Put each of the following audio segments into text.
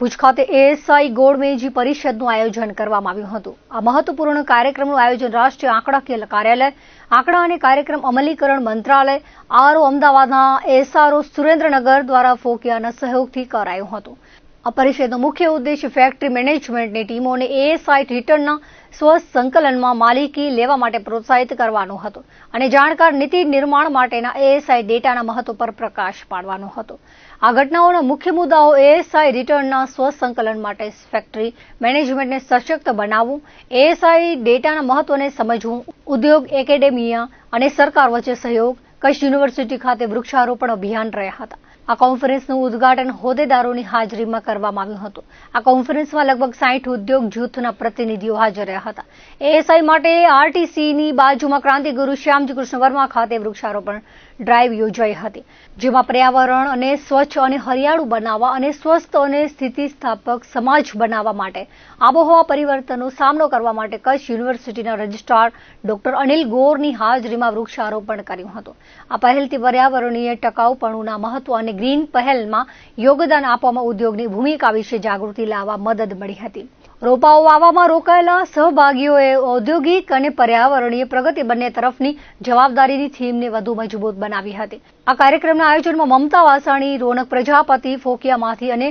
ભુજ ખાતે એએસઆઈ ગોળમેજી પરિષદનું આયોજન કરવામાં આવ્યું હતું। આ મહત્વપૂર્ણ કાર્યક્રમનું આયોજન રાષ્ટ્રીય આંકડાકીય કાર્યાલય, આંકડા અને કાર્યક્રમ અમલીકરણ મંત્રાલય, આરઓ અમદાવાદના એસઆરઓ સુરેન્દ્રનગર દ્વારા ફોકિયાના સહયોગથી કરાયું હતું। આ પરિષદનો મુખ્ય ઉદ્દેશ ફેક્ટરી મેનેજમેન્ટની ટીમોને એએસઆઈ રિટર્નના સ્વસંકલનમાં માલિકી લેવા માટે પ્રોત્સાહિત કરવાનો હતો અને જાણકાર નીતિ નિર્માણ માટેના એએસઆઈ ડેટાના મહત્વ પર પ્રકાશ પાડવાનો હતો। આ ઘટનાઓના મુખ્ય મુદ્દાઓ એએસઆઈ રિટર્નના સ્વસંકલન માટે ફેક્ટરી મેનેજમેન્ટને સશક્ત બનાવવું, એએસઆઈ ડેટાના મહત્વને સમજવું, ઉદ્યોગ, એકેડેમિયા અને સરકાર વચ્ચે સહયોગ, કચ્છ યુનિવર્સિટી ખાતે વૃક્ષારોપણ અભિયાન રહ્યા હતા। આ કોન્ફરન્સનું ઉદ્ઘાટન હોદ્દેદારોની હાજરીમાં કરવામાં આવ્યું હતું। આ કોન્ફરન્સમાં લગભગ 60 ઉદ્યોગ જૂથના પ્રતિનિધિઓ હાજર રહ્યા હતા। એએસઆઈ માટે આરટીસીની બાજુમાં ક્રાંતિગુરુ શ્યામજી કૃષ્ણ વર્મા ખાતે વૃક્ષારોપણ ડ્રાઈવ યોજાઈ હતી, જેમાં પર્યાવરણ અને સ્વચ્છ અને હરિયાળું બનાવવા અને સ્વસ્થ અને સ્થિતિસ્થાપક સમાજ બનાવવા માટે આબોહવા પરિવર્તનનો સામનો કરવા માટે કચ્છ યુનિવર્સિટીના રજિસ્ટ્રાર ડોક્ટર અનિલ ગોરની હાજરીમાં વૃક્ષારોપણ કર્યું હતું। આ પહેલથી પર્યાવરણીય ટકાઉપણું મહત્વ અને ગ્રીન પહેલમાં યોગદાન આપવામાં ઉદ્યોગની ભૂમિકા વિશે જાગૃતિ લાવવા મદદ મળી હતી। રોપાઓ વાવવામાં રોકાયેલા સહભાગીઓએ ઔદ્યોગિક અને પર્યાવરણીય પ્રગતિ બંને તરફની જવાબદારીની થીમને વધુ મજબૂત બનાવી હતી। આ કાર્યક્રમના આયોજનમાં મમતા વાસાણી, રોનક પ્રજાપતિ ફોકિયામાંથી અને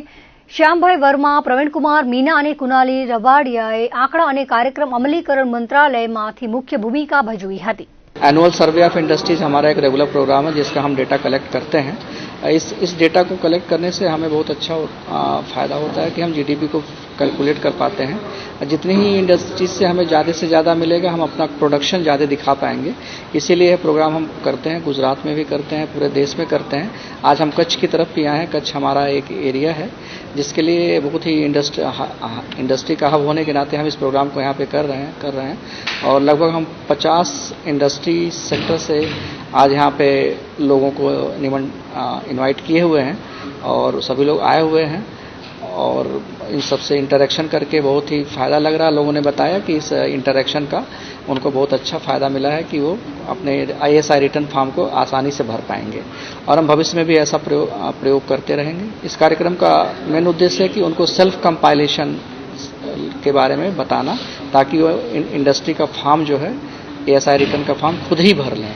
શ્યામભાઈ વર્મા, પ્રવીણકુમાર મીના અને કુનાલી રબાડિયાએ આંકડા અને કાર્યક્રમ અમલીકરણ મંત્રાલયમાંથી मुख्य भूमिका भजवी હતી। एनुअल सर्वे ऑफ इंडस्ट्रीज हमारा एक रेगुलर प्रोग्राम है जिसका हम डेटा कलेक्ट करते हैं। इस डेटा को कलेक्ट करने से हमें बहुत अच्छा फ़ायदा होता है कि हम जीडीपी को कैलकुलेट कर पाते हैं। जितनी ही इंडस्ट्रीज से हमें ज़्यादा से ज़्यादा मिलेगा, हम अपना प्रोडक्शन ज़्यादा दिखा पाएंगे। इसीलिए यह प्रोग्राम हम करते हैं, गुजरात में भी करते हैं, पूरे देश में करते हैं। आज हम कच्छ की तरफ भी आए हैं। कच्छ हमारा एक एरिया है जिसके लिए बहुत ही इंडस्ट्री का हब होने के नाते हम इस प्रोग्राम को यहाँ पे कर रहे हैं और लगभग हम 50 इंडस्ट्री सेक्टर से आज यहाँ पे लोगों को इनवाइट किए हुए हैं और सभी लोग आए हुए हैं और इन सबसे इंटरेक्शन करके बहुत ही फ़ायदा लग रहा है। लोगों ने बताया कि इस इंटरेक्शन का उनको बहुत अच्छा फ़ायदा मिला है कि वो अपने आईएसआई रिटर्न फॉर्म को आसानी से भर पाएंगे और हम भविष्य में भी ऐसा प्रयोग करते रहेंगे। इस कार्यक्रम का मेन उद्देश्य है कि उनको सेल्फ कंपाइलेशन के बारे में बताना ताकि वो इंडस्ट्री का फॉर्म जो है एएसआई रिटर्न का फॉर्म खुद ही भर लें।